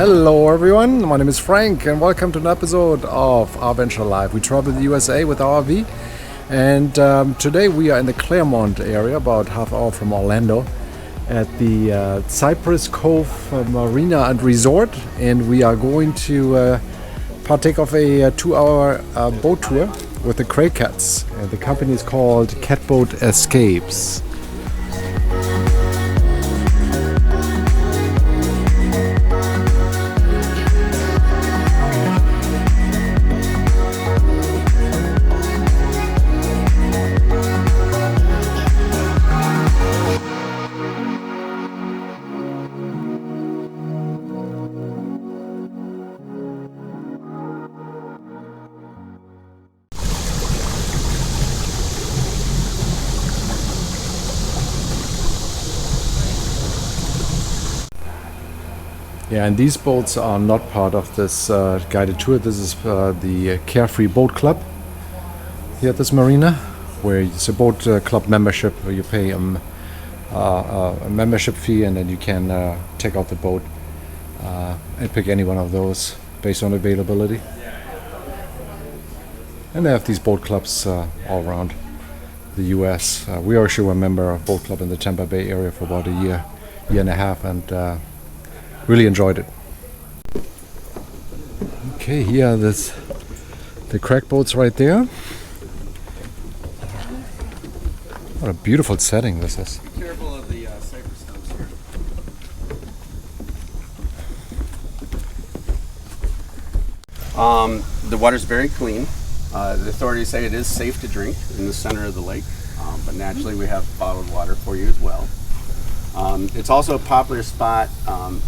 Hello everyone, my name is Frank and welcome to an episode of Our Venture Live. We travel the USA with our RV and today we are in the Clermont area, about half hour from Orlando, at the Cypress Cove Marina and Resort, and we are going to partake of a 2-hour boat tour with the CraigCats. The company is called Catboat Escapes. Yeah, and these boats are not part of this guided tour. This is the Carefree Boat Club here at this marina, where it's a boat club membership where you pay a membership fee and then you can take out the boat and pick any one of those based on availability. And they have these boat clubs all around the US. We actually were a member of Boat Club in the Tampa Bay area for about a year and a half, and really enjoyed it. Okay, here are the crack boats right there. What a beautiful setting this is. Be careful of the cypress stumps here. The water's very clean. The authorities say it is safe to drink in the center of the lake, but naturally we have bottled water for you as well. It's also a popular spot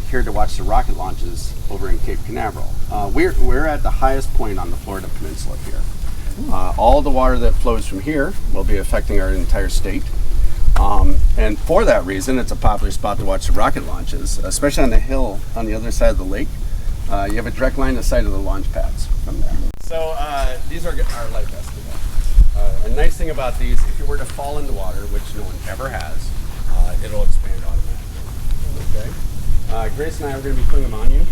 here to watch the rocket launches over in Cape Canaveral. We're at the highest point on the Florida Peninsula here. All the water that flows from here will be affecting our entire state. And for that reason, it's a popular spot to watch the rocket launches, especially on the hill on the other side of the lake. You have a direct line to sight of the launch pads from there. So these are our life vests. A nice thing about these, if you were to fall in the water, which no one ever has, it'll expand automatically. Okay. Grace and I are going to be putting them on you.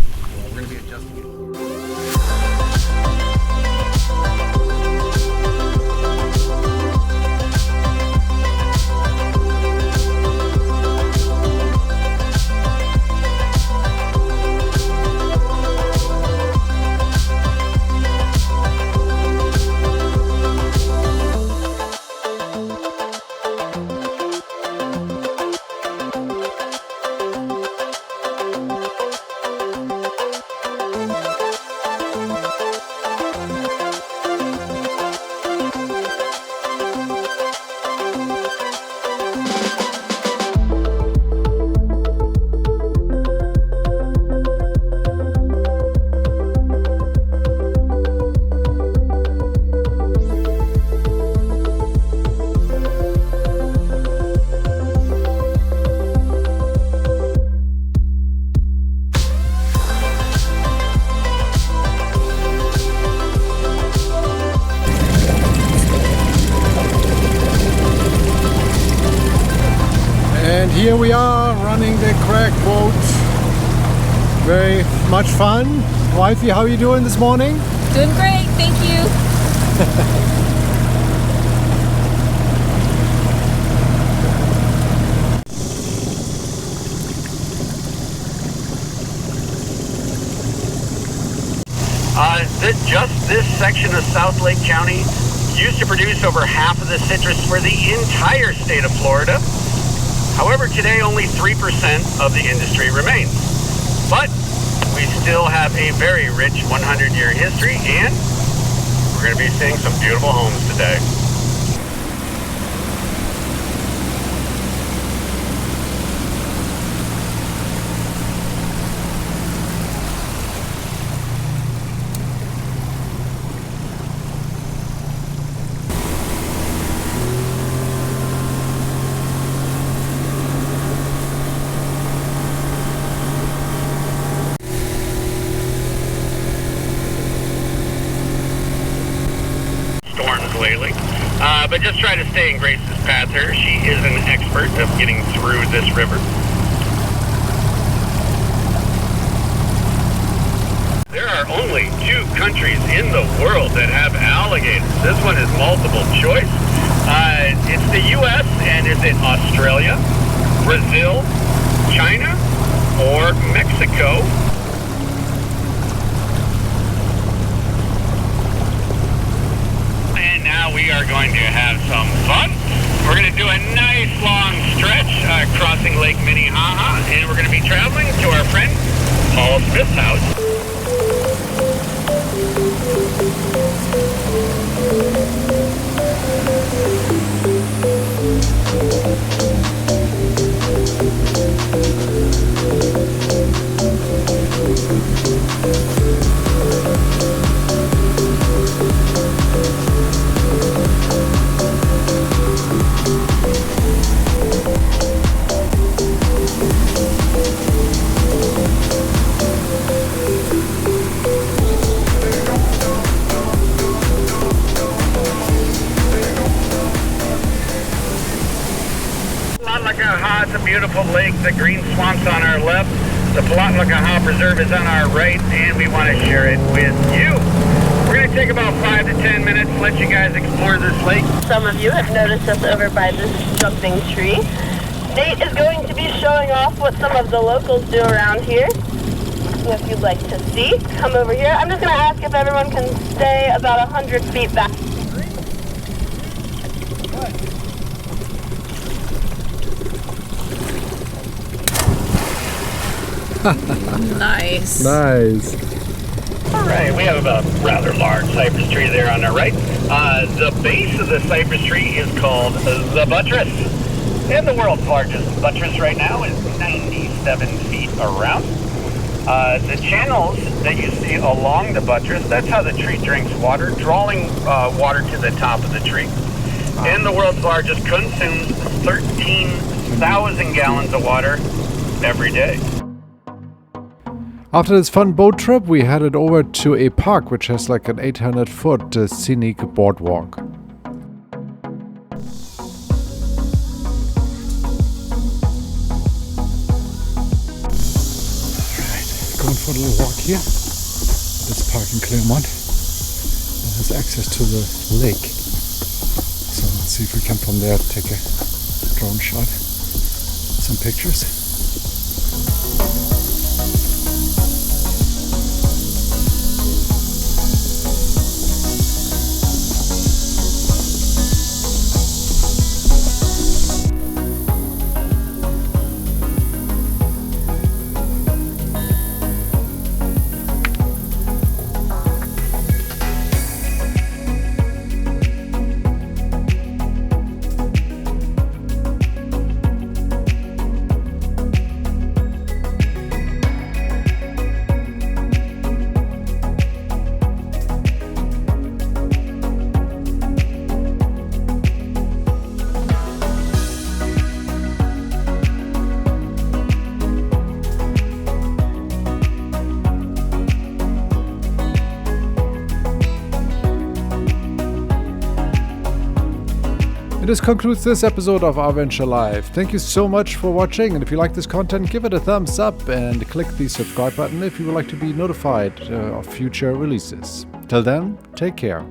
We're going to be adjusting it. And here we are running the crack boat. Very much fun. Wifey, how are you doing this morning? Doing great, thank you. Just this section of South Lake County used to produce over half of the citrus for the entire state of Florida. However, today only 3% of the industry remains. But we still have a very rich 100-year history, and we're going to be seeing some beautiful homes today. Lately, but just try to stay in Grace's path here. She is an expert of getting through this river. are only 2 countries in the world that have alligators. This one is multiple choice. It's the U.S. and is it Australia, Brazil, China, or Mexico? And now we are going to have some fun. We're going to do a nice long stretch crossing Lake Minnehaha, and we're going to be traveling to our friend Paul Smith's house. It's a beautiful lake. The green swamp's on our left. The Palatlakaha Preserve is on our right, and we want to share it with you. We're going to take about 5 to 10 minutes, let you guys explore this lake. Some of you have noticed us over by this jumping tree. Nate is going to be showing off what some of the locals do around here. If you'd like to see, come over here. I'm just going to ask if everyone can stay about 100 feet back. Nice. Nice. All right, we have a rather large cypress tree there on our right. The base of the cypress tree is called the buttress. And the world's largest buttress right now is 97 feet around. The channels that you see along the buttress, that's how the tree drinks water, drawing water to the top of the tree. And the world's largest consumes 13,000 gallons of water every day. After this fun boat trip, we headed over to a park which has like an 800-foot scenic boardwalk. Alright, going for a little walk here. This park in Clermont. It has access to the lake. So let's see if we can from there take a drone shot. Some pictures. This concludes this episode of Our Venture Live. Thank you so much for watching, and if you like this content, give it a thumbs up and click the subscribe button if you would like to be notified of future releases. Till then, take care.